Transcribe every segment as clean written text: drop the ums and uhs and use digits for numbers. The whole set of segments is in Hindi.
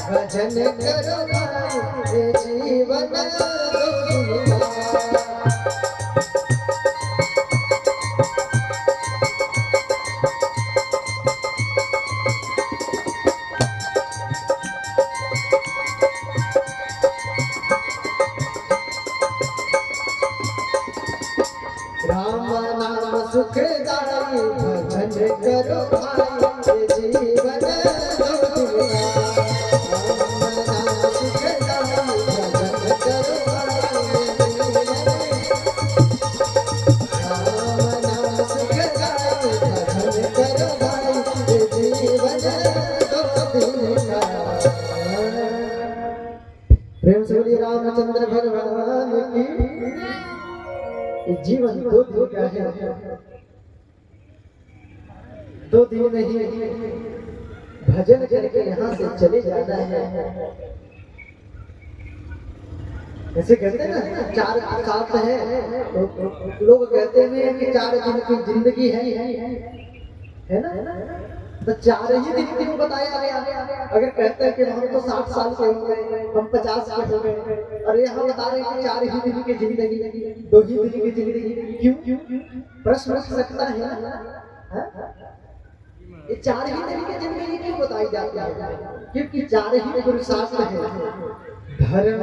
भजन करो भाई जीवन राम नाम सुखदाई भजन करो भाई जीवन प्रेम से बोलिए रामचंद्र भगवान की। जीवन दो दिन का है, दो दिन नहीं भजन करके यहाँ से चले जाना है। ऐसे कहते हैं ना, चार साथ है तो लोग कहते हैं कि 4 दिन की जिंदगी है ना, तो 4 ही दिन क्यों बताया गया? अगर कहते हैं कि हम तो 60 साल के हो गए, हम 50 के हो गए, और यहाँ बता रहे हैं कि 4 ही दिन की जिंदगी, 2 ही दिन की जिंदगी, क्यों? प्रश्न उठ सकता है ना, ये 4 ही दिन की जिंदगी क्यों बताई जाती है? क्योंकि 4 ही पुरुषार्थ है, धर्म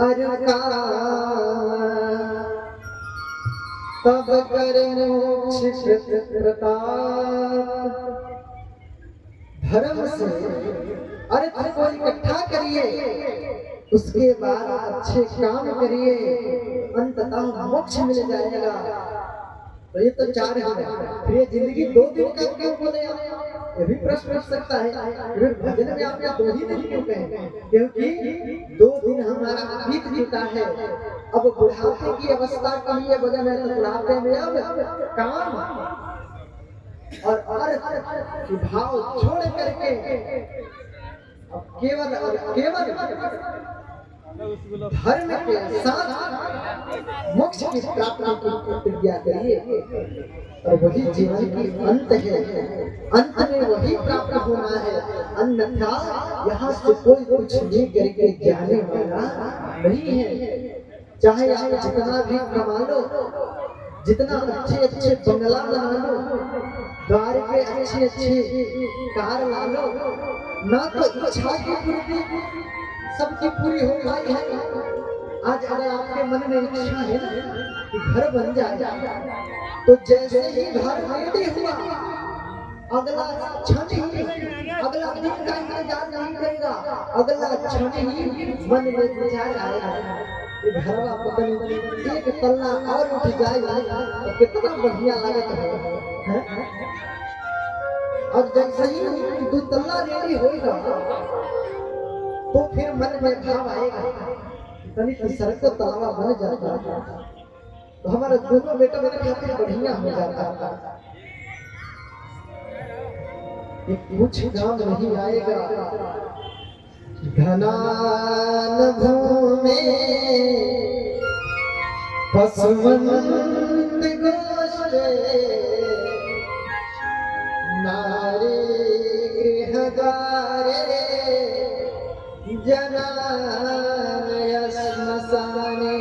अर्थ का तब कर मोक्ष प्रताप। धर्म से अर्थ को इकट्ठा करिए, उसके बाद अच्छे काम करिए, अंततः मोक्ष मिल जाएगा। तो ये तो 4 है, फिर ये जिंदगी 2 दिन का क्यों बोले? ये भी प्रश्न उठ सकता है। फिर भजन में आप 2 ही दिन क्यों कहें? क्योंकि 2 दिन हमारा बीत चुका है, अब बुढ़ापे की अवस्था के लिए भजन है। तो बुढ़ापे में अब काम और अर्थ की भाव छोड़ करके अब केवल धर्म के साथ मोक्ष की प्राप्ति की प्रतिज्ञा करिए, और वही जीवन की अंत है। अंत में वही प्राप्त होना है, अन्यथा यहाँ से कोई कुछ नहीं करके जाने वाला नहीं है। चाहे आप जितना भी कमा लो, जितना अच्छे बंगला बना लो, द्वार पे अच्छी कार ला लो, ना तो इच्छा की पूर्ति सबकी पूरी हो पाई है। आज अगर आपके मन में इच्छा है कि घर बन जाए, तो जैसे ही घर रेडी हुआ, अगला क्षण ही, अगला दिन का इंतजार नहीं करेगा, अगला क्षण ही मन में विचार आएगा, घर पता नहीं 1 तल्ला और उठ जाएगा तो कितना बढ़िया लगता है। और जैसे ही 2 तल्ला रेडी होगा, तो फिर मन में भाव आएगा, तनी सड़क तो तालाब बन जाता, तो हमारा दोनों बेटा मेरे खातिर बढ़िया हो जाता। कुछ काम नहीं आएगा, घनान भूमि पशुवंत गोष्ठे, नारी गृहद्वारे जनानय श्मशाने,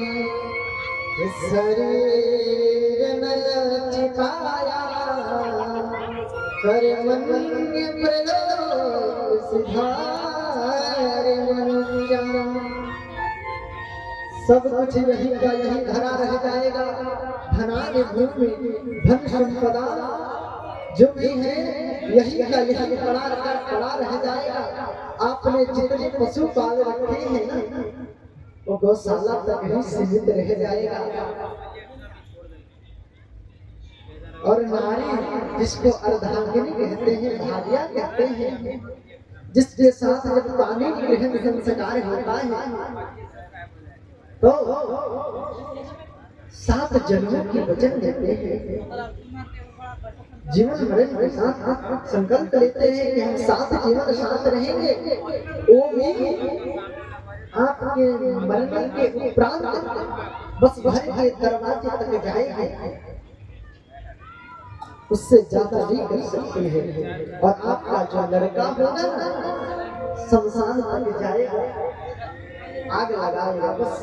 शरीर न चिताया कर्मण्य प्रलोभ सिधारे मनुष्य, सब कुछ यही का यही धरा रह जाएगा। धनानि भूमि धन संपदा जो भी है यही का यही पड़ा रह जाएगा। आपने जितने पशु पाल रखे हैं ना वो गौशाला तक ही सीमित रह जाएगा। और नारी जिसको अर्धांगिनी कहते हैं, भार्या कहते हैं, जिसके साथ जब पानी ग्रहण संस्कार होता है तो 7 जन्मों की वचन देते हैं। जीवन मरण के साथ संकल्प लेते हैं कि हम 7 जीवन साथ रहेंगे। वो भी आपके मरने के उपरांत बस घर के दरवाजे तक जाएंगे, उससे ज्यादा नहीं कर सकते हैं। और आपका जो लड़का होगा ना शमशान तक जाएगा, आग लगाएगा बस।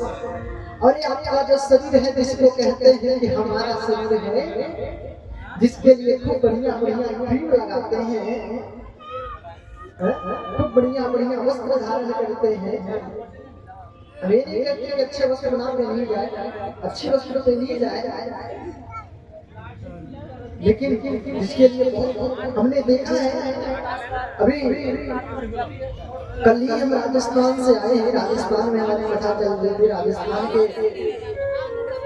और ये आपका जो शरीर है जिसको कहते हैं कि हमारा शरीर है, जिसके लिए खूब बढ़िया बढ़िया क्रीम लगाते हैं, खूब बढ़िया बढ़िया वस्त्र धारण करते हैं। मेरे करके अच्छे वस्त्र ना पहनी जाए, अच्छे वस्त्र पहनी जाए, लेकिन जिसके लिए हमने देखा है अभी कल ही हम राजस्थान से आए हैं। राजस्थान में हमारी कथा चल रही थी। राजस्थान के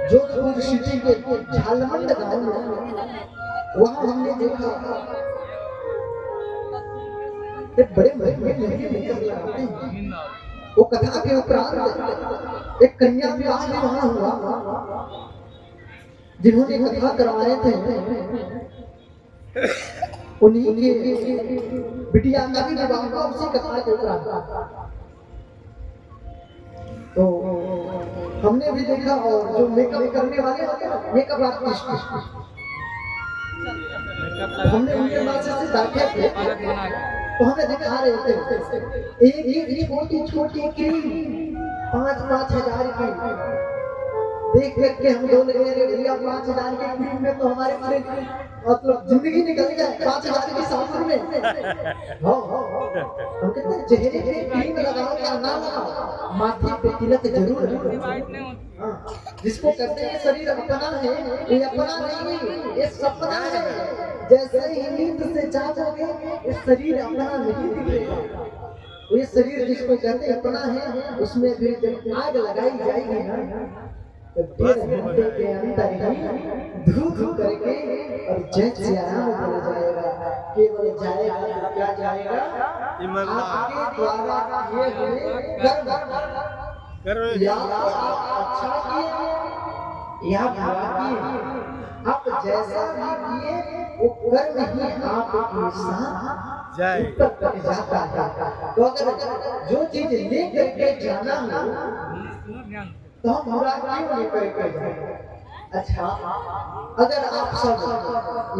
जोधपुर सिटी के झालमंड गांव में वहां हमने देखा एक बड़े महंगे लगाते हैं। वो कथा के उपरांत एक कन्या विवाह भी वहां हुआ। जिन्होंने कथा करवाए थे उन्हीं के बिटिया का भी विवाह हुआ उसी कथा के उपरांत। तो हमने भी देखा। और जो मेकअप करने वाले होते हैं, मेकअप आर्टिस्ट, हमने उनके पास से बैठे थे तो हमें दिखा रहे थे एक छोटी छोटी क्रीम 5-5 हजार की। देख करके हम बोले भैया 5 हजार की क्रीम में तो हमारे पूरे मतलब जिंदगी निकल जाए 5 हजार की साबुन में। हम कहते हैं चेहरे पे क्रीम लगाओ या ना लगाओ, माथे पे तिलक जरूर लगाओ। जिसको कहते हैं शरीर अपना है, ये अपना नहीं, ये सपना है। जैसे ही नींद से जागोगे ये शरीर अपना नहीं दिखेगा। ये शरीर जिसको कहते हैं अपना है, उसमें भी जब आग लगाई जाएगी ना तो 1.5 घंटे के अंदर ही धू धू करके और जय श्री राम बोला जाएगा। केवल जाएगा क्या जाएगा, आपके द्वारा किए हुए कर्म या आप अच्छा किए या बुरा किए, आप जैसा भी किए वो कर्म ही आपके साथ जाता है। तो अगर जो चीज ले करके जाना हो तो हम बुरा क्यों लेकर के जाए। अच्छा, अगर आप सब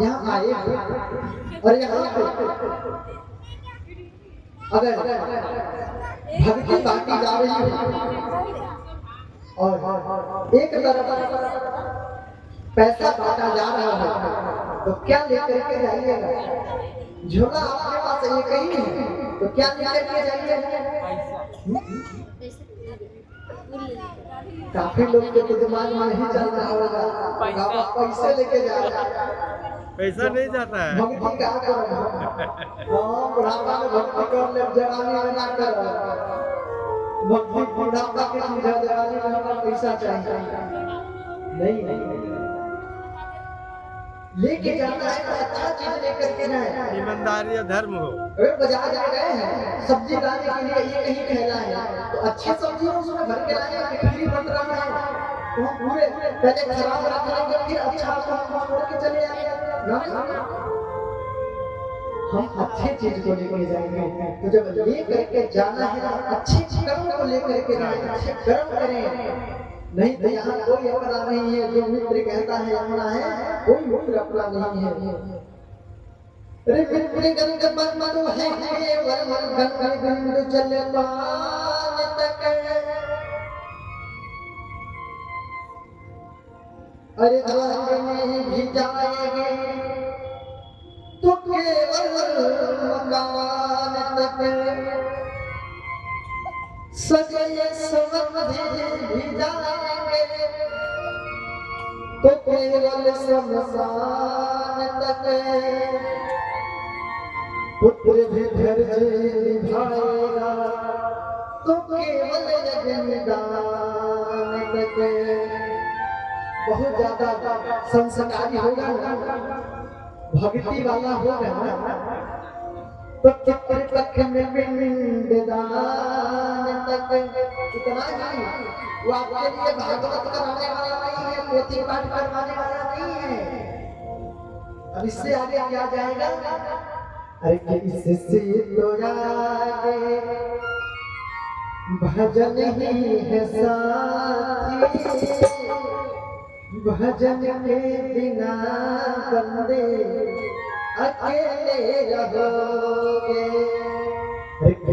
यहाँ आए और यहाँ पे अगर भक्ति बांटी जा रही है और एक तरफ पैसा बांटा जा रहा है तो क्या लेकर के जाइएगा? झोला आपके पास ये कहीं है तो क्या लेकर के जाइएगा? काफी लोग के तो दिमाग में नहीं चल रहा होगा, पैसे लेके जा रहा है। पैसा नहीं जाता है। भक्ति क्या करो, बुढ़ापा में भक्ति कर ले, जवानी में ना करो। भक्ति बुढ़ापा के सीधा, जवानी में पैसा चाहिए नहीं। लेके जाना है तो अच्छा चीज लेकर के जाए, ईमानदारी और धर्म हो। अगर बाजार जा गए हैं सब्जी लाने के लिए, ये कहीं कहला है तो अच्छी सब्जी उसमें भर के लाए कि फ्री बन रहा है तो हम पूरे पहले खराब रख लेंगे फिर अच्छा छोड़ के चले आएंगे ना। हम अच्छे चीज को लेकर जाएंगे तो जब ले करके जाना है अच्छे कर्म को लेकर के जाए, अच्छे कर्म करें। नहीं तो यहाँ कोई अपना नहीं है। जो मित्र कहता है अपना है, कोई मित्र अपना नहीं है। अरे मित्र गंग बंधु है केवल गंग बिंदु जल पान तक। अरे द्वार में भी जाएंगे तो केवल मकान तक। सजे समधि भी जाएंगे तो केवल शमशान तक पुत्र भी धैर्य निभाएगा तो केवल यज्ञदान तक। बहुत ज्यादा संस्कारी होगा ना, भक्ति वाला होगा ना, तो चित्र तक में पिंडदान तक। इतना नहीं, वो आपके लिए भागवत कराने वाला नहीं है, पोथी पाठ करवाने वाला नहीं है। अब इससे आगे क्या जाएगा? अरे कि इससे तो आगे भजन ही है साथी, भजन के बिना बंदे अकेले रहोगे।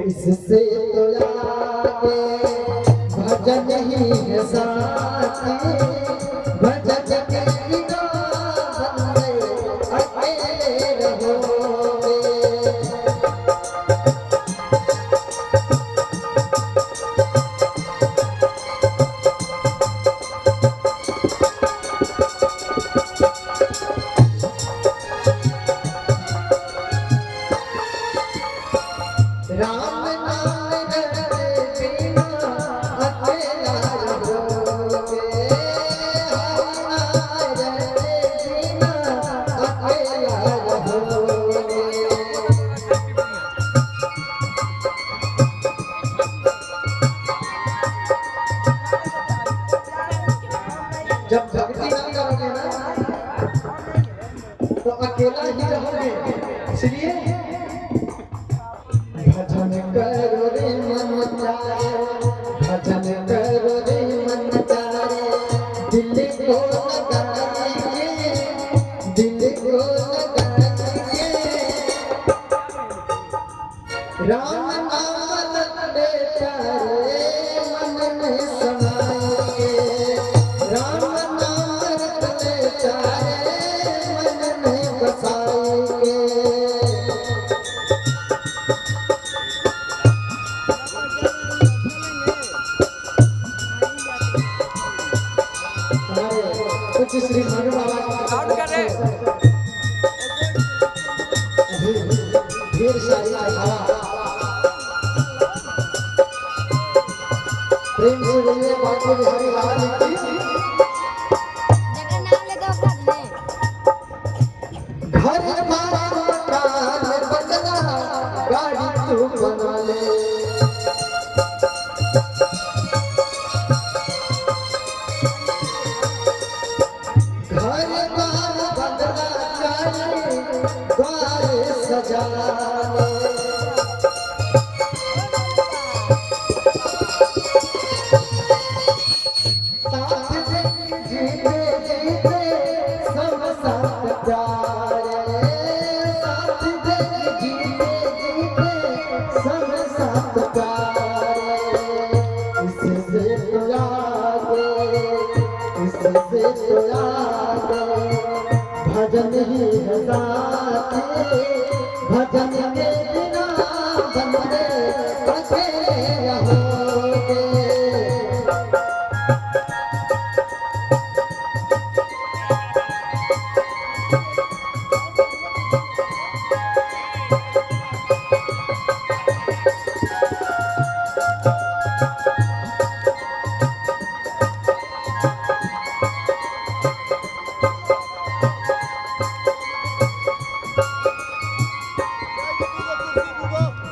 इससे तो आगे भजन ही है साथी, भजन के बिना बंदे अकेले रहोगे। राम नाम रटे बिना अकेला रहोगे, राम रटे बिना अकेला रहोगे। जब भक्ति नाम करोगे ना तो अकेला ही रहोगे। इसलिए भजन करो रे मन चाहे, भजन करो रे मन चाहे, दिल को लगाइए, दिल को लगाइए। राम नाम लेते मन में समाइए, राम नाम लेते मन में बसाइए। कुछ श्री भानु बाबा ढेर सारी कथा प्रेम से बोलिए बाकी बिहारी बाबा जी की। घर बार बदला गाड़ी तू बना ले, सजा जीते जीते सब साथ प्यारे, साथ जीते जीते सब साथ प्यारे। इससे तो आगे, इससे तो आगे भजन ही है साथी, भजन के बिना बंदे अकेले रहोगे।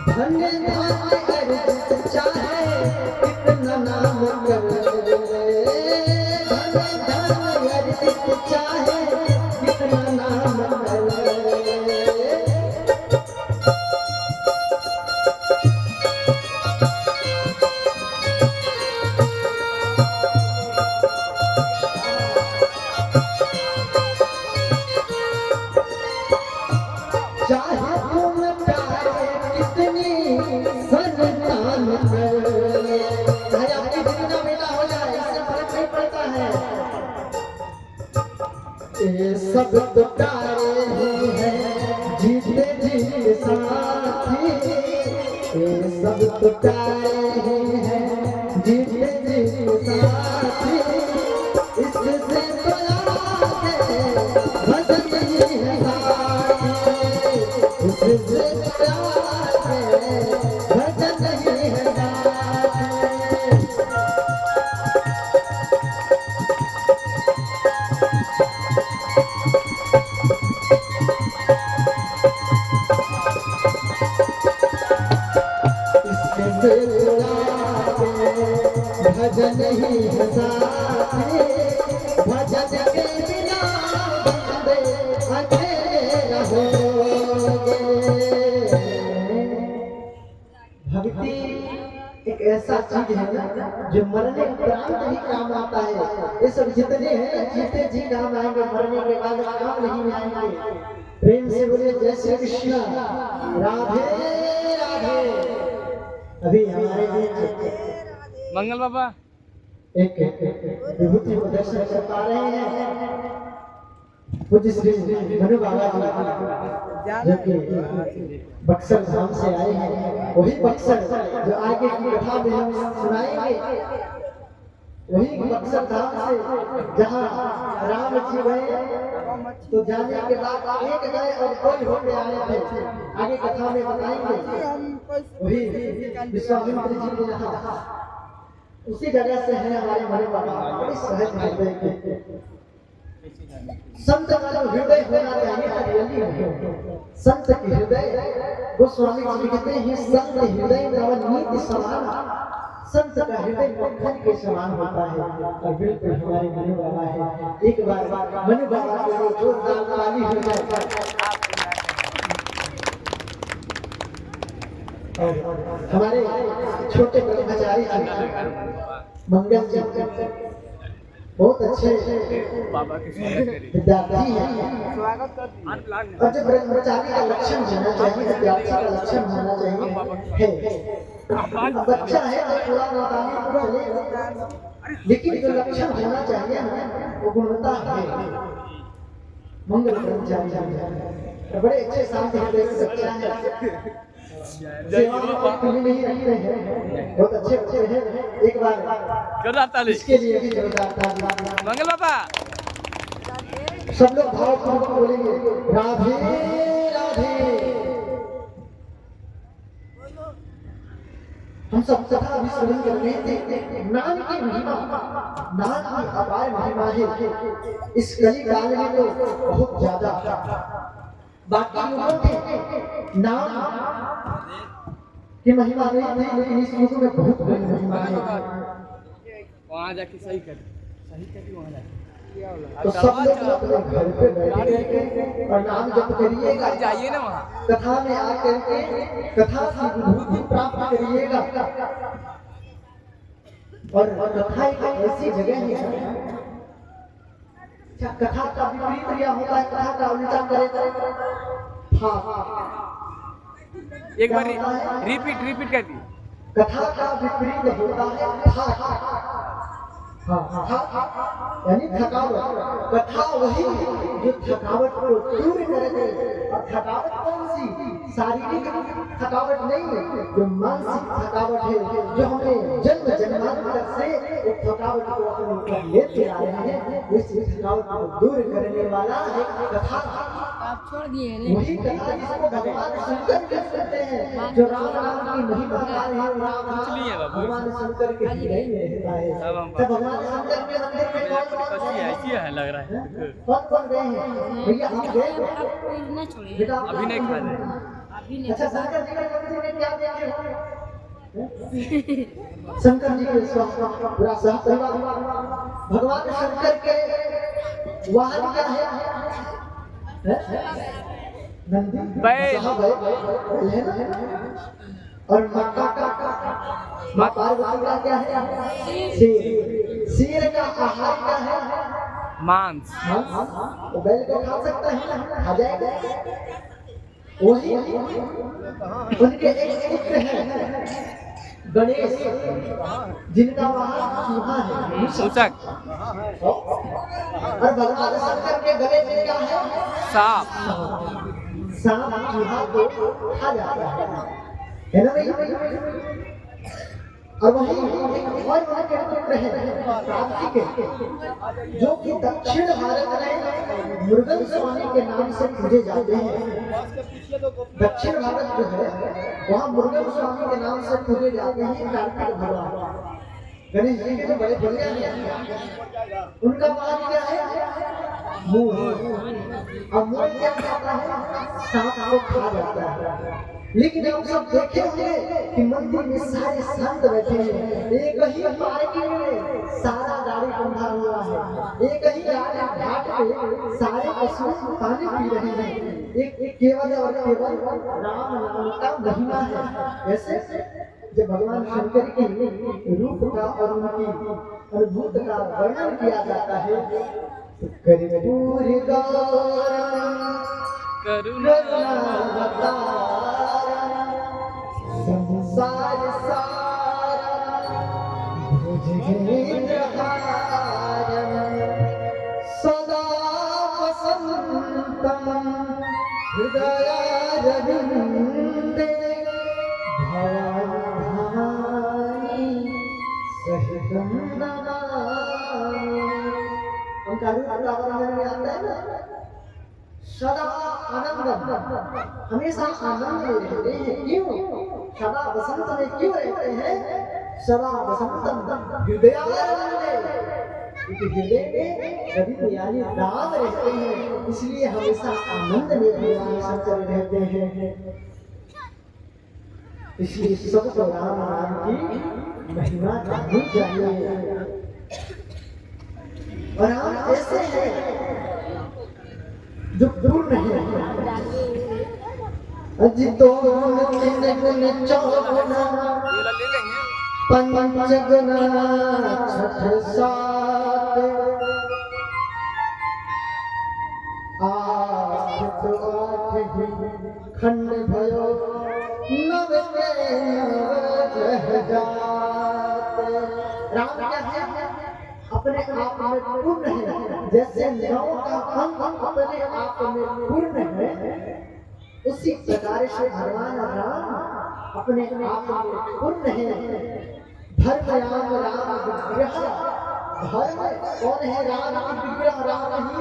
धन्य धन्य चाहे कितना नाम कर ले, धन्य धन्य चाहे कितना नाम कर ले। चाहे तुम प्यारे कितनी संतान कर ले, चाहे आपकी जितना बेटा हो जाए इससे फर्क नहीं पड़ता है। ये सब तो प्यारे ही है जीते जी साथी, ये सब तो प्यारे ही है जीते जी साथी इससे तो आगे भजन नहीं है साथी इससे तो आगे भजन नहीं है साथी भजन ही हसाते भजन के बिना बंदे अकेला होगे। भक्ति एक ऐसा चीज है ना जो मरने उपरांत ही काम आता है। ये सब जितने हैं जीते जी काम आएंगे, मरने के बाद काम नहीं आएंगे। प्रेम से बोले जय श्री कृष्ण, राधे राधे। अभी हमारे लिए मंगल बाबा एक विभूति को दर्शन कर पा रहे हैं। पूज्य श्री मनु बाबा जी जो कि बक्सर धाम से आए हैं, वही बक्सर जो आगे की कथा में हम सुनाएंगे, वही बक्सर धाम से जहाँ राम जी गए तो जाने के बाद एक गए और कोई होके आए थे, आगे कथा में बताएंगे। वही विश्वामित्र जी ने यहाँ उसी जगह से है हमारे मनु बाबा, बड़ी सहज हृदय के संत का जो हृदय होना चाहिए हरियली संत के हृदय। गोस्वामी जी कहते हैं संत हृदय नवनीत समान, संत का हृदय मक्खन के समान होता है। और बिल्कुल हमारे मनु बाबा है। एक बार मनु बाबा के लिए जोरदार ताली हो जाए। और हमारे छोटे ब्रह्मचारी जी मंगल जी बहुत अच्छे विद्यार्थी हैं। और जब ब्रह्मचारी का लक्षण होना चाहिए, विद्यार्थी का लक्षण होना चाहिए है। बच्चा है तो थोड़ा नादानी तो चलेगा, लेकिन जो लक्षण होना चाहिए वो गुणवत्ता है। मंगल ब्रह्मचारी जी बड़े अच्छे शांत हृदय के बच्चा है, नहीं रखते हैं, बहुत अच्छे बच्चे हैं। एक बार इसके लिए भी जोरदार ताली। मंगल बाबा सब लोग भावपूर्वक बोलेंगे राधे राधे। हम सब कथा भी सुन कर रहे थे। नाम की महिमा, नाम की अपार महिमा है इस कली काल में तो बहुत ज्यादा। बाकी लोगों के नाम की महिमा नहीं थी, लेकिन इस युग में बहुत बड़ी महिमा है। वहाँ जाके सही कर वहाँ जाके तो सब लोग अपने घर पे बैठे और नाम जप करिएगा, जाइए ना वहाँ कथा में आकर के कथा की विभूति प्राप्त करिएगा। और कथा एक ऐसी जगह है, कथा का विपरीत क्रिया होता है, कथा का उल्टा करे। एक बार रिपीट कर दी। कथा का विपरीत होता है यानी थकावट। कथा वही जो थकावट को दूर कर दे। और थकावट कौन सी? शारीरिक थकावट नहीं है, जो मानसिक थकावट है, जो हमें जन्म जन्मांतर से एक थकावट को अपने ऊपर लेते आ रहे हैं। उस थकावट को दूर करने वाला है कथा। आप छोड़ दिए वही कथा जिसको भगवान शंकर कहते हैं, जो राम नाम की महिमा गा रहे हैं, भगवान शंकर के हृदय में रहता है। तो भगवान शंकर के मंदिर में ऐसी है लग रहा है। कौन गए हैं भैया? हम गए ना छोड़े बेटा, अभी नहीं खा रहे। अभी नहीं। अच्छा शंकर जी के मंदिर में क्या देखे हो? शंकर जी के पूरा सहपरिवार भगवान शंकर के वाहन क्या है? नंदी बैल। है ना? और माता का माँ पार्वती का क्या है? शेर। शेर का आहार क्या है? मांस। तो बैल को खा सकता है ना? खा जाएगा। वही उनके एक पुत्र हैं गणेश, जिनका वहाँ चूहा है, मूषक। और भगवान शंकर के गले में क्या है? सांप। सांप चूहा को खा जाता है ना भाई? और वहीं एक और उनके पुत्र हैं कार्तिक जो कि दक्षिण भारत में मुर्गन स्वामी के नाम से पूजे जाते हैं। दक्षिण भारत जो है वहाँ मुर्गन स्वामी के नाम से पूजे जाते हैं कार्तिक भगवान। गणेश जी के जो बड़े बढ़िया हैं उनका मान क्या है मुंह। अब मुंह क्या खाता है सांप को खा जाता है। लेकिन हम सब देखे होंगे कि मंदिर में सारे संत बैठे हैं, एक ही पार्टी में सारा गाड़ी बंधा हुआ है, एक ही घाट पे सारे पशु पानी पी रहे हैं, एक केवल और केवल राम नाम का महिमा है। ऐसे जब भगवान शंकर के रूप का और उनकी अद्भुत का वर्णन किया जाता है तो कर्पूर करुणा संसार सारा भुजगेंद्र हारम सदा वसंतम हृदयारविंदे भवानी सहितं नमामि। उनका रूप रावण में आता है ना सदा आनंदम, हमेशा आनंद में रहते हैं। क्यों सदा वसंत में क्यों रहते हैं? सदा वसंतम हृदयारविंदे, क्योंकि हृदय में रवि यानी राम रहते हैं, इसलिए हमेशा आनंद में भगवान शंकर रहते हैं। इसलिए सबको राम नाम की महिमा जाननी चाहिए। और राम ऐसे हैं जो पूर्ण है। अजितो तीन गुण चौगुना पंच गुना छठ सात आठ तो आठ ही खंड भयो नव के नव जात। राम क्या है? अपने आप में पूर्ण है। जैसे नौ का अंग अपने आप में पूर्ण है, उसी प्रकार से भगवान राम अपने आप में पूर्ण है। धर्मयाम राम विग्रह, धर्म कौन है? राम की विग्रह राम ही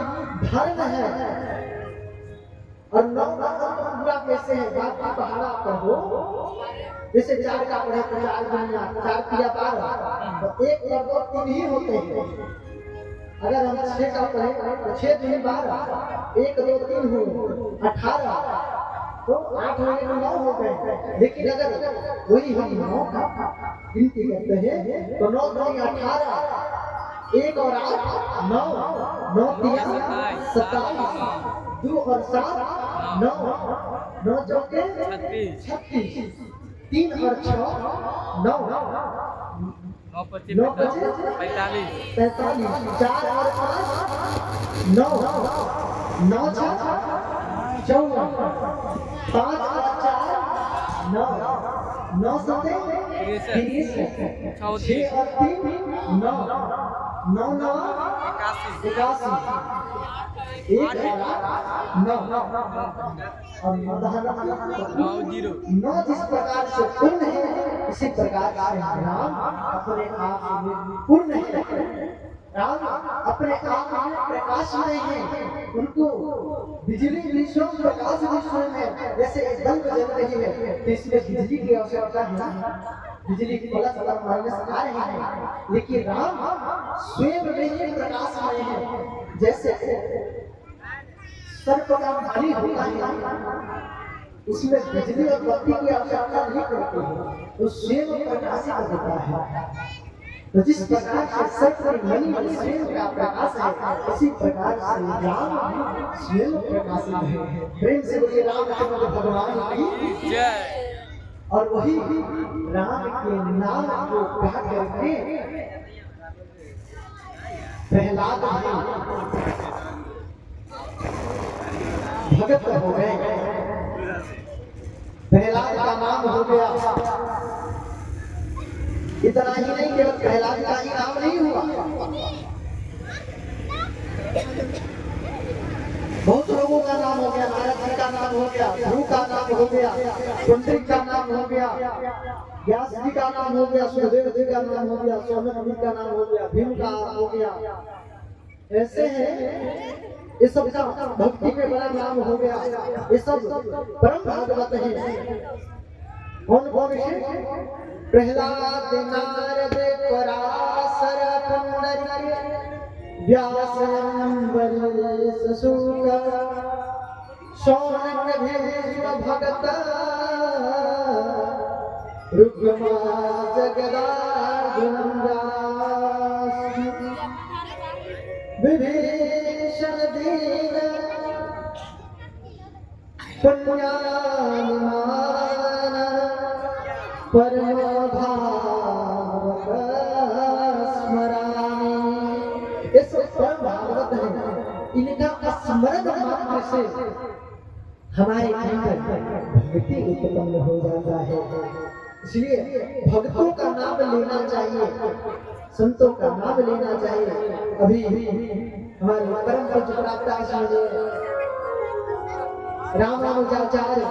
धर्म है। और नौ का अंग पूरा कैसे है? बाकी पहाड़ा पर हो, जैसे चार का पढ़े तो चार दुनिया, चार पिया 12, तो एक और दो तीन ही होते हैं। अगर हम 6 का पढ़े तो 6 दूनी 12, 1 2 3 हो 18, तो 8 होने में 9 हो गए। लेकिन अगर वही हम 9 का गिनती करते हैं तो 9 दूनी 18, 1 और 8 9, 9 तिया 27, 2 और 7 9, 9 चौके 36, 3 और 6 9, 9 25 45, 4 और 5 9, 9 6 54, 5 और 4 9, 9 7 30, 6 और 3 9, 9 9 81, 1 और 9 और 9 जिस प्रकार से पूर्ण है, इसी प्रकार से राम अपने आप में पूर्ण है। राम अपने आप में प्रकाशमय है। उनको बिजली विश्व प्रकाश विश्व में जैसे बल्ब जल रही है तो इसमें बिजली की आवश्यकता है, बिजली की प्लस और माइनस आ रही है। लेकिन राम स्वयं में ही प्रकाशमय है। जैसे सर्प का बलि होता है, उसमें बिजली और बत्ती की आवश्यकता नहीं पड़ती है, तो स्वयं प्रकाशित होता है। तो जिस प्रकार से सर्प की मणि में स्वयं का प्रकाश है, उसी प्रकार से राम स्वयं प्रकाशित है। प्रेम से बोलिए रामचंद्र भगवान की जय। और वही राम के नाम को कहा करके प्रहलाद भगत हो गए। प्रहलाद का नाम हो गया। इतना ही नहीं, केवल प्रहलाद का ही नाम नहीं हुआ, बहुत लोगों का नाम हो गया। नारद जी का नाम हो गया, ध्रुव का नाम हो गया, पुंडरीक का नाम हो गया, व्यास जी का नाम हो गया, सुखदेव जी का नाम हो गया, सौनक जी का नाम हो गया, भीम का हो गया। ऐसे हैं ये सब भक्ति के बड़ा नाम हो गया। ये सब परम भागवत है। कौन कौन है? प्रहलाद, नारद, पराशर, पुंडरीक, व्यास, अम्बरीश, शुक, शौनक, भीष्म, भगत, रुक्मा, जगदार्जुन, विभीषण, दीन, पुण्यानिमान, परम भागवत स्मरामि। ये सब परम भागवत है। इनका स्मरण मात्र से हमारे अंदर भक्ति उत्पन्न हो जाता है। इसलिए भक्तों का नाम लेना चाहिए, संतों का नाम लेना चाहिए। अभी हमारे परम पूज्य प्राप्त आचार्य रामानुजाचार्य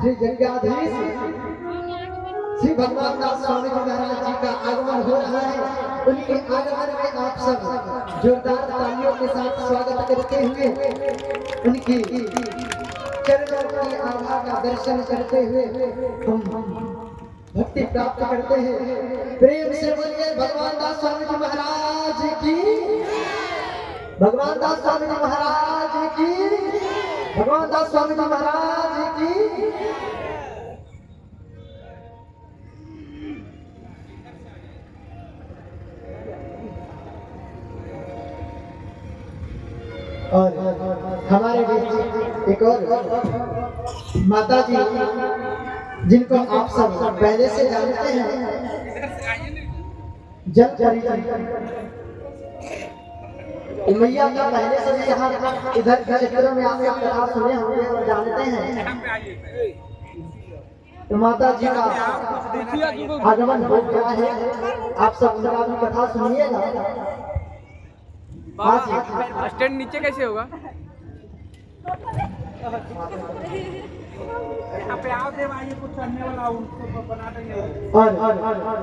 श्री जगन्नाथीश श्री भगवान दास स्वामी जी महाराज जी का आगमन हो रहा है। उनके आगमन में आप सब जोरदार तालियों के साथ स्वागत करते हुए उनकी चरणों की आभा का दर्शन करते हुए हम भक्ति प्राप्त करते हैं। प्रेम से बोलिए भगवान दास स्वामी जी महाराज की, भगवान दास स्वामी जी महाराज की, भगवान दास स्वामी जी महाराज की। और हमारे बीच एक और माता जी जिनको आप सब पहले से जानते हैं, जल परिचय मैया का पहले से भी यहाँ इधर क्षेत्रों में आप सब कथा सुने होंगे और जानते हैं। तो माता जी का आगमन हो गया है, आप सब उनका भी कथा सुनिएगा। स्टैंड नीचे कैसे होगा? और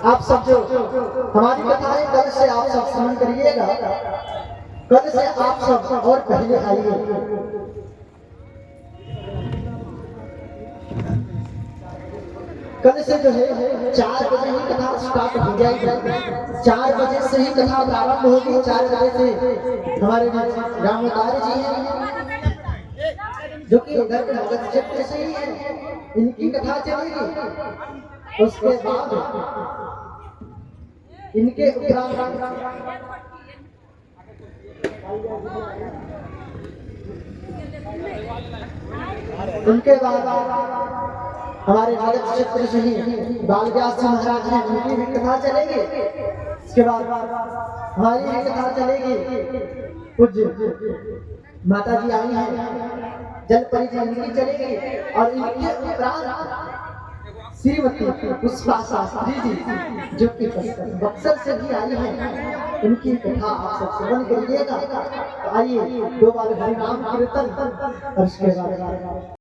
आप सब जो हमारी कथाएं कल से आप सब श्रवण करिएगा। कल से आप सब और पहले आइए। कल से जो है 4 बजे ही कथा स्टार्ट हो जाएगी। 4 बजे से ही कथा प्रारंभ होगी। 4 बजे से हमारे रामदार जी हैं जो कि उधर के भगत क्षेत्र से ही है, इनकी कथा चलेगी। उसके बाद इनके उनके बाद हमारे भगत क्षेत्र से ही बाल व्यास महाराज हैं, उनकी भी कथा चलेगी। इसके बाद हमारी भी कथा चलेगी। पूज्य माता जी आई हैं, जल परिचय इनकी चलेगी। और इनके उपरांत श्रीमती पुष्पा शास्त्री जी जो कि बक्सर से भी आई हैं, उनकी कथा आप सब श्रवण करिएगा। तो आइए 2 बार हरि नाम कीर्तन और उसके बाद